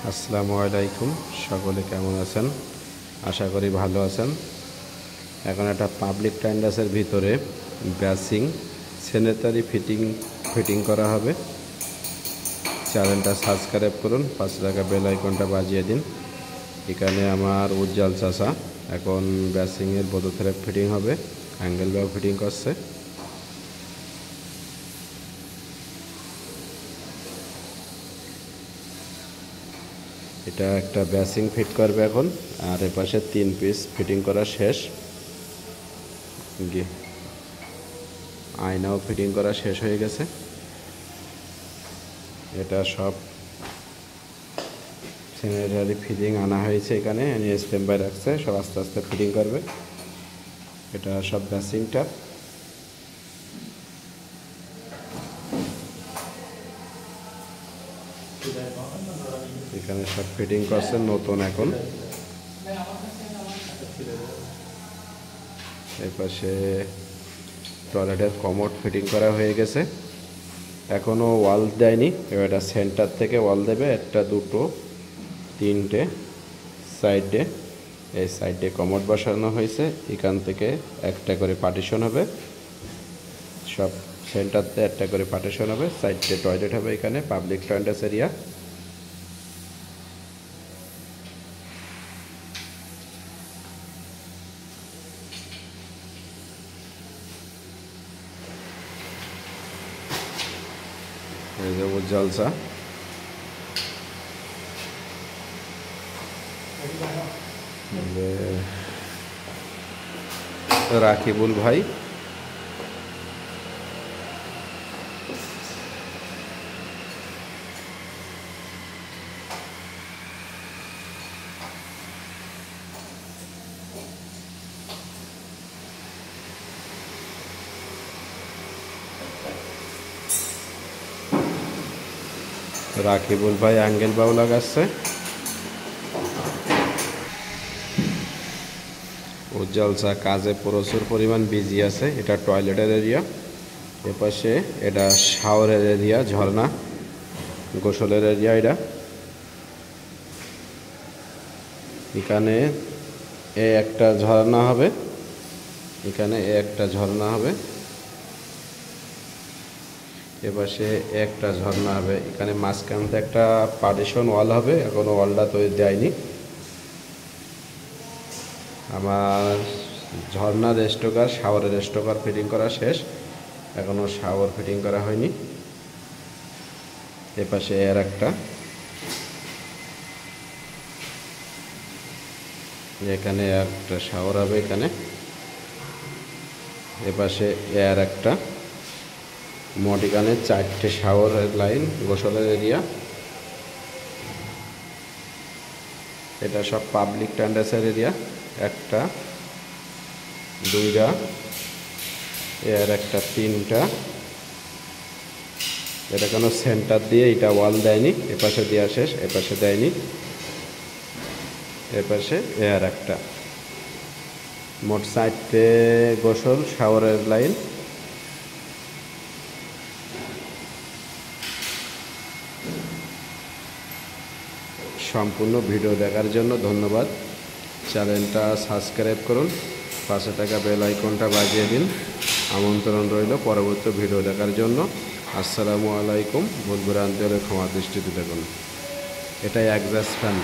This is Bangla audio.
আসসালামু আলাইকুম, সকলে কেমন আছেন? আশা করি ভালো আছেন। এখন একটা পাবলিক ট্যান্ডাসের ভিতরে ব্যাসিং স্যানিটারি ফিটিং করা হবে। চ্যানেলটা সাবস্ক্রাইব করুন, পাশে থাকা বেল আইকনটা বাজিয়ে দিন। এখানে আমার উজ্জ্বল চাচা এখন ব্যাসিংয়ের বোতল ফিটিং হবে, অ্যাঙ্গেল বাও ফিটিং করছে। এটা একটা ব্যাসিং ফিট করবে এখন, আর এপাশে 3 পিস ফিটিং করা শেষ। আয়নাও ফিটিং করা শেষ হয়ে গেছে। এটা সব স্যানিটারি ফিটিং আনা হয়েছে, এখানে স্ট্যান্ড বাই রাখছে, সব আস্তে আস্তে ফিটিং করবে। এটা সব ব্যাসিংটা। এখানে সব ফিটিং করছে নতুন এখন। এর পাশে টয়লেটের কমোড ফিটিং করা হয়ে গেছে, এখনও ওয়াল দেয়নি। এটা সেন্টার থেকে ওয়াল দেবে, একটা দুটো তিনটে সাইডে। এই সাইডে কমোড বসানো হয়েছে, এখান থেকে একটা করে পার্টিশন হবে। সব সেন্টারতে একটা করে পার্টিশন হবে, সাইডে টয়লেট হবে। এখানে পাবলিক টয়লেট এরিয়া। এই যে উজ্জ্বলসা রাকিবুল ভাই, রাকিবুল ভাই অ্যাঙ্গেল বাউ লাগাচ্ছে। উজ্জ্বলসা কাজে প্রচুর পরিমাণ বিজি আছে। এটা টয়লেটের এরিয়া, এপাশে এটা শাওয়ারের এরিয়া, ঝর্ণা গোসলের এরিয়া। এটা এখানে একটা ঝর্ণা হবে, এখানে একটা ঝর্ণা হবে, এপাশে একটা ঝর্ণা হবে। এখানে মাঝখানতে একটা পার্টিশন ওয়াল হবে, এখনো ওয়ালটা তৈরি দেয়নি। আমার ঝর্ণার স্টোকার, শাওয়ারের স্টোকার ফিটিং করা শেষ, এখনো শাওয়ার ফিটিং করা হয়নি। এপাশে এর একটা, এখানে একটা শাওয়ার হবে এখানে। এপাশে এর একটা, মোট এখানে 4টে শাওয়ারের লাইন, গোসলের এরিয়া। এটা সব পাবলিক টয়লেটের এরিয়া। একটা দুইটা, এর একটা তিনটা। এটা কোনো সেন্টার দিয়ে এটা ওয়াল দেয়নি, এপাশে দেওয়া শেষ, এপাশে দেয়নি। এপাশে এর একটা, মোট 4টে গোসল শাওয়ারের লাইন। সম্পূর্ণ ভিডিও দেখার জন্য ধন্যবাদ। চ্যানেলটা সাবস্ক্রাইব করুন, পাশে থাকা বেল আইকনটা বাজিয়ে দিন। আমন্ত্রণ রইল পরবর্তী ভিডিও দেখার জন্য। আসসালামু আলাইকুম। ভুল ভ্রান্তি হলে ক্ষমা দৃষ্টিতে দেখুন। এটাই এক্সাস্ট ফ্যান।